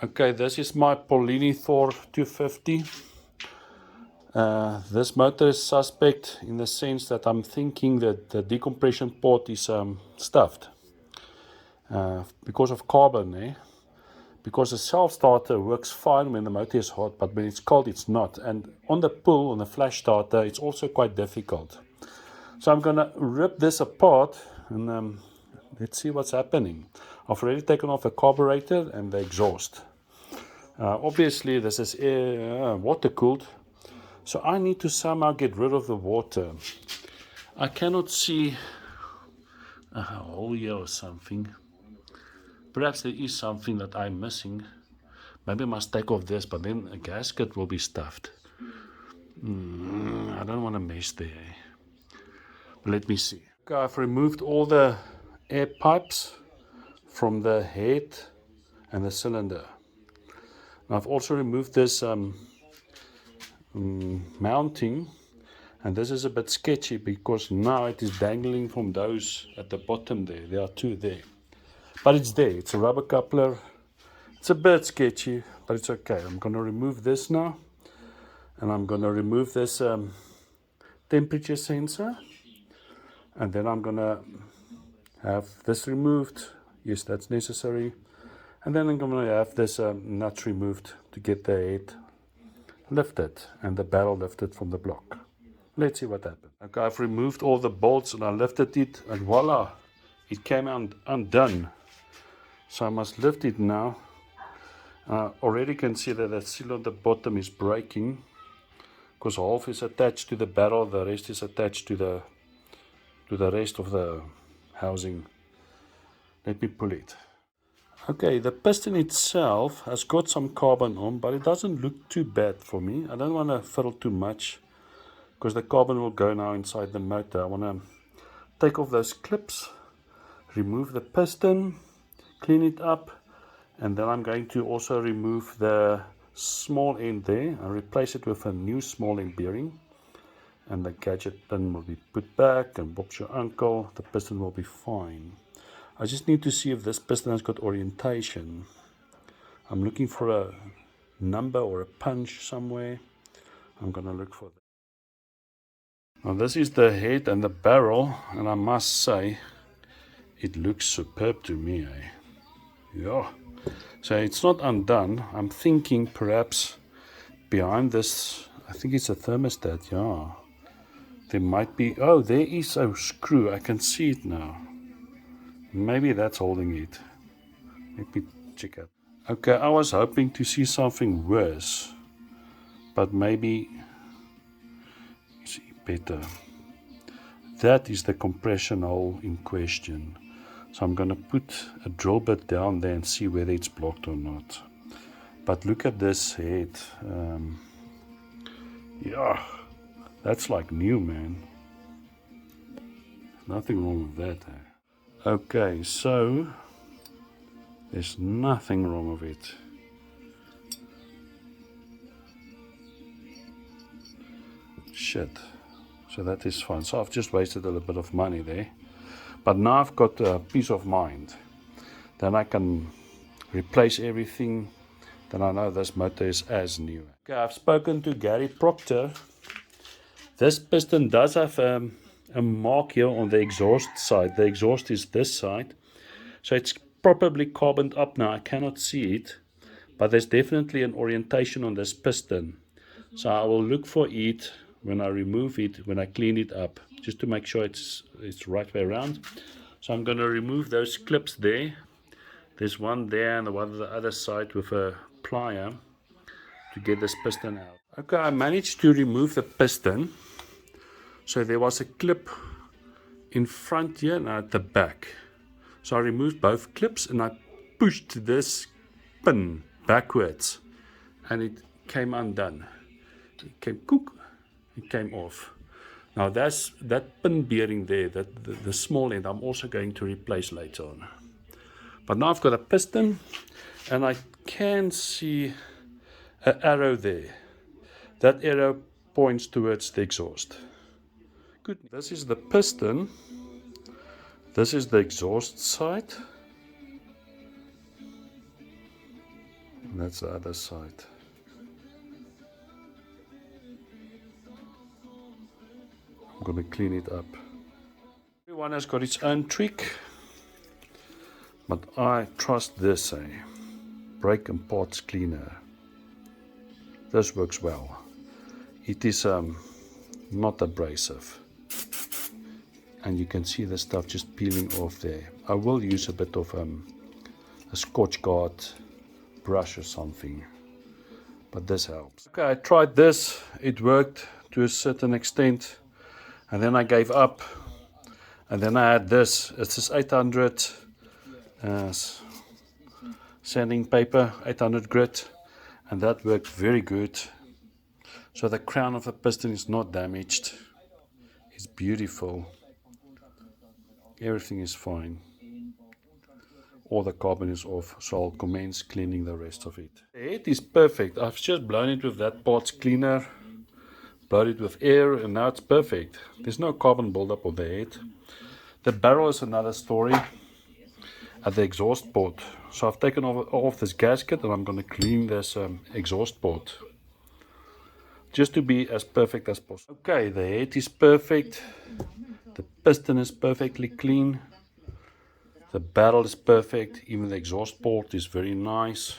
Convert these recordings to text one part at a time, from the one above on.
Okay, this is my Polini Thor 250. This motor is suspect in the sense that I'm thinking that the decompression port is stuffed because of carbon. Because the self-starter works fine when the motor is hot, but when it's cold it's not. And on the pull, on the flash starter, it's also quite difficult. So I'm going to rip this apart and let's see what's happening. I've already taken off the carburetor and the exhaust. Obviously this is water cooled, so I need to somehow get rid of the water. I cannot see a hole here or something. Perhaps there is something that I'm missing. Maybe I must take off this, but then a gasket will be stuffed. I don't want to mess there. But let me see. Okay, I've removed all the air pipes from the head and the cylinder. I've also removed this mounting, and this is a bit sketchy because now it is dangling from those at the bottom there. There are two there, but it's there. It's a rubber coupler. It's a bit sketchy, but it's okay. I'm going to remove this now, and I'm going to remove this temperature sensor, and then I'm going to have this removed. Yes, that's necessary. And then I'm going to have this nut removed to get the head lifted and the barrel lifted from the block. Let's see what happened. Okay, I've removed all the bolts and I lifted it, and voila, it came undone. So I must lift it now. Already can see that the seal on the bottom is breaking because half is attached to the barrel, the rest is attached to the rest of the housing. Let me pull it. Okay, the piston itself has got some carbon on, but it doesn't look too bad for me. I don't want to fiddle too much because the carbon will go now inside the motor. I want to take off those clips, remove the piston, clean it up, and then I'm going to also remove the small end there and replace it with a new small end bearing. And the gadget pin will be put back, and Bob's your uncle. The piston will be fine. I just need to see if this piston has got orientation. I'm looking for a number or a punch somewhere. I'm going to look for that. Now this is the head and the barrel, and I must say it looks superb to me. Yeah. So it's not undone. I'm thinking perhaps behind this, I think it's a thermostat. Yeah. There might be, oh, there is a screw. I can see it now. Maybe that's holding it. Let me check out. Okay, I was hoping to see something worse, but maybe see better. That is the compression hole in question. So I'm going to put a drill bit down there and see whether it's blocked or not. But look at this head. Yeah, that's like new, man. Nothing wrong with that. Okay, so there's nothing wrong with it. Shit. So that is fine. So I've just wasted a little bit of money there. But now I've got peace of mind. Then I can replace everything. Then I know this motor is as new. Okay, I've spoken to Gary Proctor. This piston does have a mark here on the exhaust side. The exhaust is this side. So it's probably carboned up now. I cannot see it. But there's definitely an orientation on this piston. So I will look for it when I remove it, when I clean it up, just to make sure it's right way around. So I'm going to remove those clips there. There's one there and the one on the other side with a plier to get this piston out. Okay, I managed to remove the piston. So there was a clip in front here and at the back. So I removed both clips and I pushed this pin backwards and it came undone. It came it came off. Now that's that pin bearing there, that the small end, I'm also going to replace later on. But now I've got a piston and I can see an arrow there. That arrow points towards the exhaust. Good. This is the piston. This is the exhaust side. And that's the other side. I'm going to clean it up. Everyone has got its own trick, but I trust this, brake and parts cleaner. This works well. It is not abrasive, and you can see the stuff just peeling off there. I will use a bit of a Scotch Guard brush or something, but this helps. Okay, I tried this. It worked to a certain extent, and then I gave up, and then I had this. It's this 800 sanding paper, 800 grit, and that worked very good. So the crown of the piston is not damaged. It's beautiful. Everything is fine. All the carbon is off, so I'll commence cleaning the rest of it. The head is perfect. I've just blown it with that parts cleaner, blown it with air, and now it's perfect. There's no carbon buildup on the head. The barrel is another story at the exhaust port. So I've taken off this gasket, and I'm going to clean this exhaust port, just to be as perfect as possible. Okay, the head is perfect. The piston is perfectly clean. The barrel is perfect. Even the exhaust port is very nice.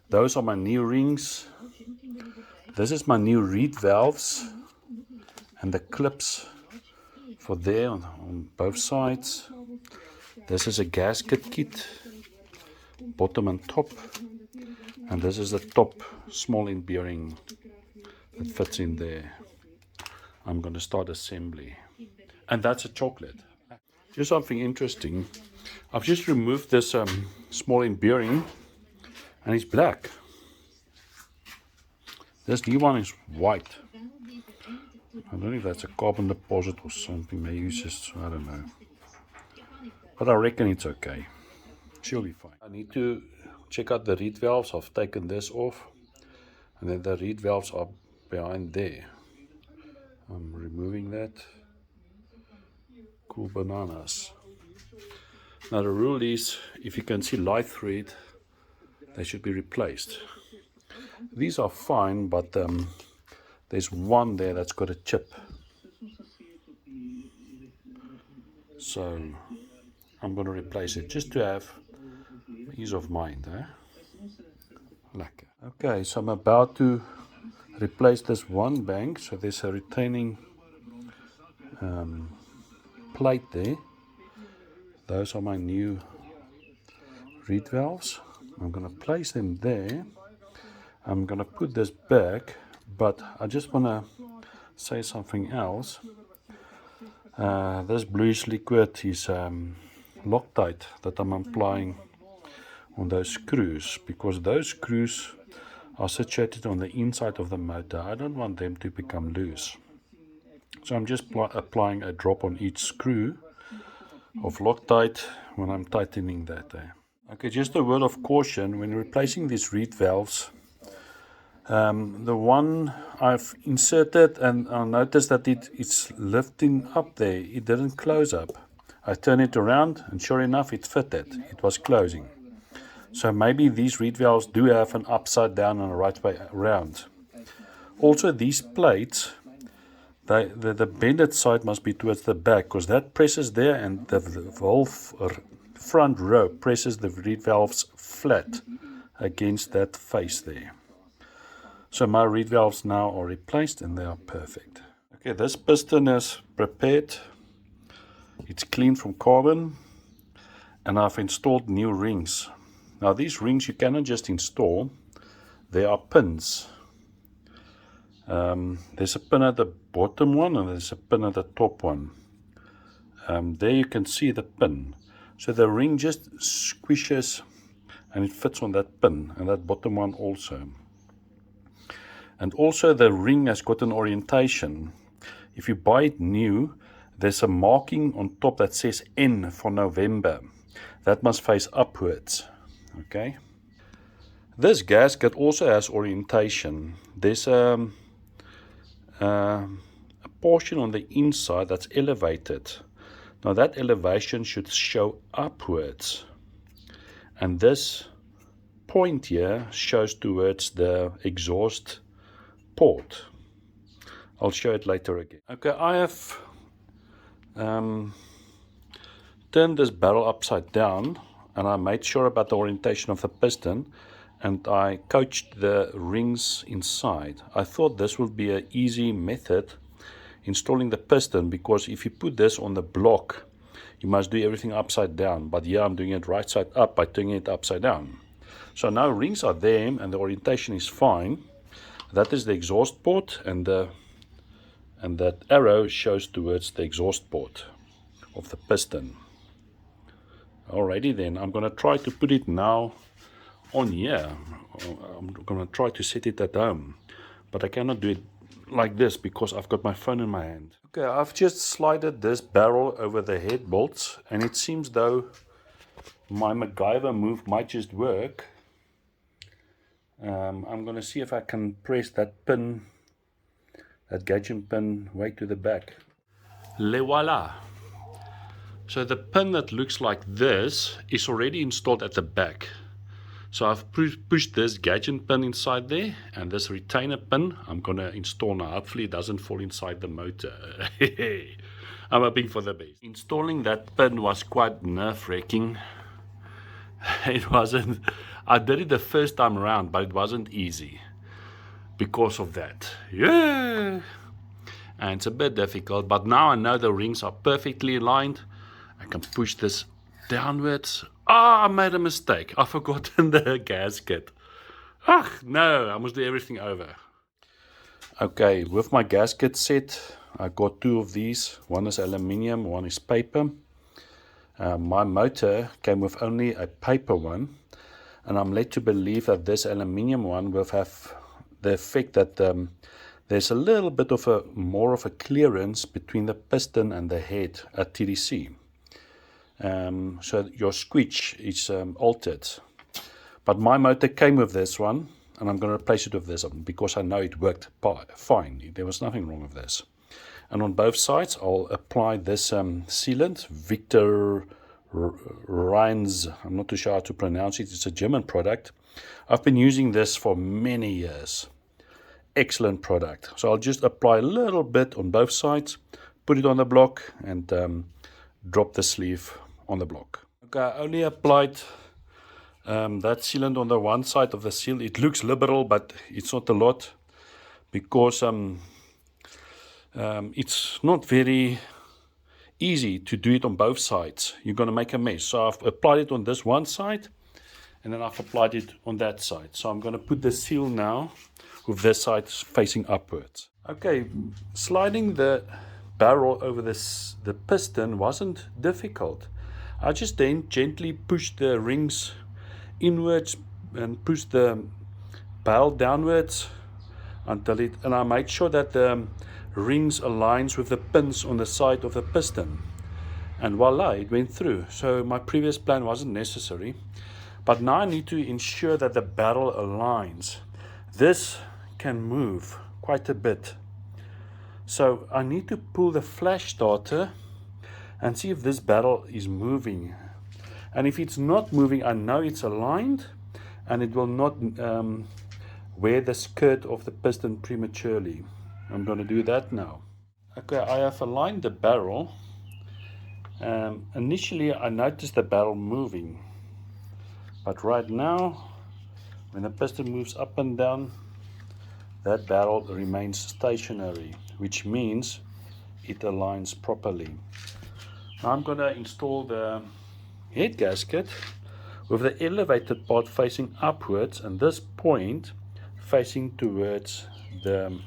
Those are my new rings. This is my new reed valves and the clips for there on both sides. This is a gasket kit, bottom and top. And this is the top small end bearing that fits in there. I'm going to start assembly. And that's a chocolate. Here's something interesting. I've just removed this small end bearing, and it's black. This new one is white. I don't know if that's a carbon deposit or something. Maybe it's just, I don't know. But I reckon it's okay. She'll be fine. I need to check out the reed valves. I've taken this off, and then the reed valves are behind there. I'm removing that. Cool bananas. Now the rule is, if you can see light thread, they should be replaced. These are fine, but there's one there that's got a chip. So I'm going to replace it just to have ease of mind. Lekker. Okay, so I'm about to replace this one bank. So there's a retaining plate there. Those are my new reed valves. I'm going to place them there. I'm going to put this back, but I just want to say something else. This bluish liquid is Loctite that I'm applying on those screws, because those screws are situated on the inside of the motor. I don't want them to become loose. So I'm just applying a drop on each screw of Loctite when I'm tightening that there. Okay, just a word of caution when replacing these reed valves. The one I've inserted, and I noticed that it's lifting up there. It didn't close up. I turned it around, and sure enough, it fitted. It was closing. So maybe these reed valves do have an upside down and a right way around. Also, these plates, the bended side must be towards the back, because that presses there, and the whole front row presses the reed valves flat against that face there. So my reed valves now are replaced, and they are perfect. Okay, this piston is prepared. It's clean from carbon, and I've installed new rings. Now these rings you cannot just install. There are pins. There's a pin at the bottom one, and there's a pin at the top one. There you can see the pin. So the ring just squishes, and it fits on that pin, and that bottom one also. And also the ring has got an orientation. If you buy it new, there's a marking on top that says N for November. That must face upwards. Okay. This gasket also has orientation. There's a portion on the inside that's elevated. Now that elevation should show upwards. And this point here shows towards the exhaust port. I'll show it later again. Okay, I have turned this barrel upside down, and I made sure about the orientation of the piston, and I coached the rings inside. I thought this would be an easy method installing the piston, because if you put this on the block, you must do everything upside down. But here I'm doing it right side up by turning it upside down. So now rings are there and the orientation is fine. That is the exhaust port, and that arrow shows towards the exhaust port of the piston. Alrighty then, I'm going to try to put it now on here. I'm going to try to set it at home, but I cannot do it like this because I've got my phone in my hand. Okay, I've just slided this barrel over the head bolts, and it seems though my MacGyver move might just work. I'm going to see if I can press that pin, that gauging pin, way to the back. Le voila! So the pin that looks like this is already installed at the back. So I've pushed this gauging pin inside there, and this retainer pin I'm going to install now. Hopefully it doesn't fall inside the motor. I'm hoping for the best. Installing that pin was quite nerve-wracking. It wasn't, I did it the first time around, but it wasn't easy because of that. Yeah! And it's a bit difficult, but now I know the rings are perfectly aligned. I can push this downwards. I made a mistake. I've forgotten the gasket. No, I must do everything over. Okay, with my gasket set, I got two of these. One is aluminium, one is paper. My motor came with only a paper one, and I'm led to believe that this aluminium one will have the effect that there's a little bit of more of a clearance between the piston and the head at TDC. So your squeak is altered. But my motor came with this one, and I'm going to replace it with this one because I know it worked fine. There was nothing wrong with this. And on both sides, I'll apply this sealant, Victor Rheinz. I'm not too sure how to pronounce it. It's a German product. I've been using this for many years. Excellent product. So I'll just apply a little bit on both sides, put it on the block, and drop the sleeve on the block. Okay, I only applied that sealant on the one side of the seal. It looks liberal, but it's not a lot because it's not very easy to do it on both sides. You're going to make a mess. So I've applied it on this one side, and then I've applied it on that side. So I'm going to put the seal now with this side facing upwards. Okay, sliding the barrel over the piston wasn't difficult. I just then gently pushed the rings inwards and pushed the barrel downwards until and I made sure that the rings aligns with the pins on the side of the piston, and voila, it went through. So my previous plan wasn't necessary, but now I need to ensure that the barrel aligns. This can move quite a bit, so I need to pull the flash starter and see if this barrel is moving. And if it's not moving, I know it's aligned and it will not wear the skirt of the piston prematurely. I'm going to do that now. Okay, I have aligned the barrel. Initially I noticed the barrel moving, but right now when the piston moves up and down, that barrel remains stationary, which means it aligns properly. Now I'm going to install the head gasket with the elevated part facing upwards and this point facing towards the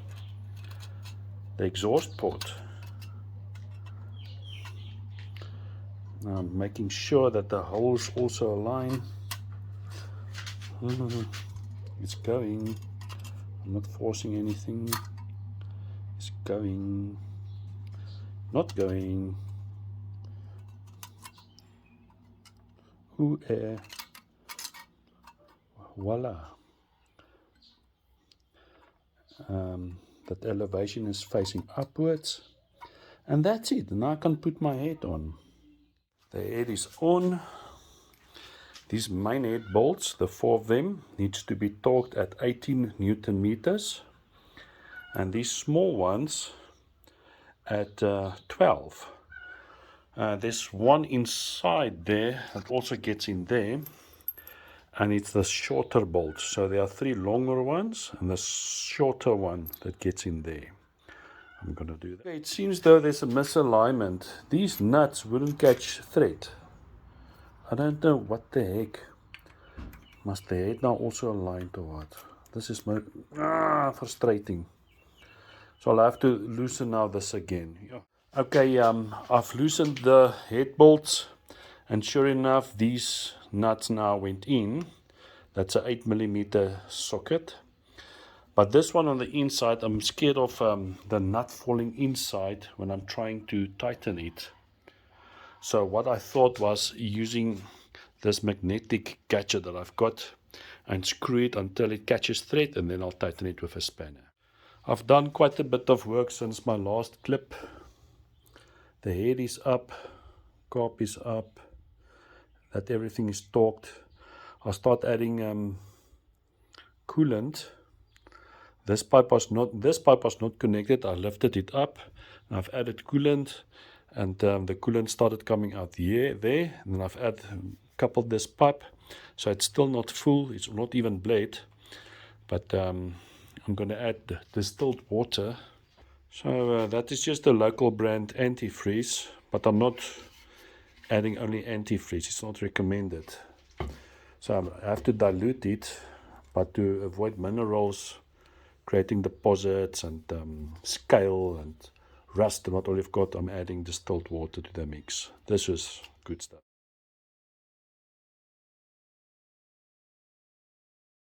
exhaust port. Now I'm making sure that the holes also align. It's going. I'm not forcing anything. It's going. Not going. Voila. That elevation is facing upwards, and that's it. Now I can put my head on. The head is on. These main head bolts, the 4 of them, needs to be torqued at 18 Newton meters, and these small ones at 12. There's one inside there that also gets in there, and it's the shorter bolt. So there are 3 longer ones and the shorter one that gets in there. I'm going to do that. Okay, it seems though there's a misalignment. These nuts wouldn't catch thread. I don't know what the heck. Must the head now also align or what? This is my frustrating. So I'll have to loosen now this again. Yeah. Okay, I've loosened the head bolts, and sure enough, these nuts now went in. That's a 8mm socket. But this one on the inside, I'm scared of the nut falling inside when I'm trying to tighten it. So what I thought was using this magnetic gadget that I've got and screw it until it catches thread, and then I'll tighten it with a spanner. I've done quite a bit of work since my last clip. The head is up, carb is up, that everything is torqued. I'll start adding coolant. This pipe was not connected. I lifted it up, and I've added coolant, and the coolant started coming out there, and then I've coupled this pipe, so it's still not full. It's not even blade, but I'm going to add distilled water. So that is just a local brand antifreeze, but I'm not adding only antifreeze. It's not recommended. So I have to dilute it, but to avoid minerals creating deposits and scale and rust and what all you've got, I'm adding distilled water to the mix. This is good stuff.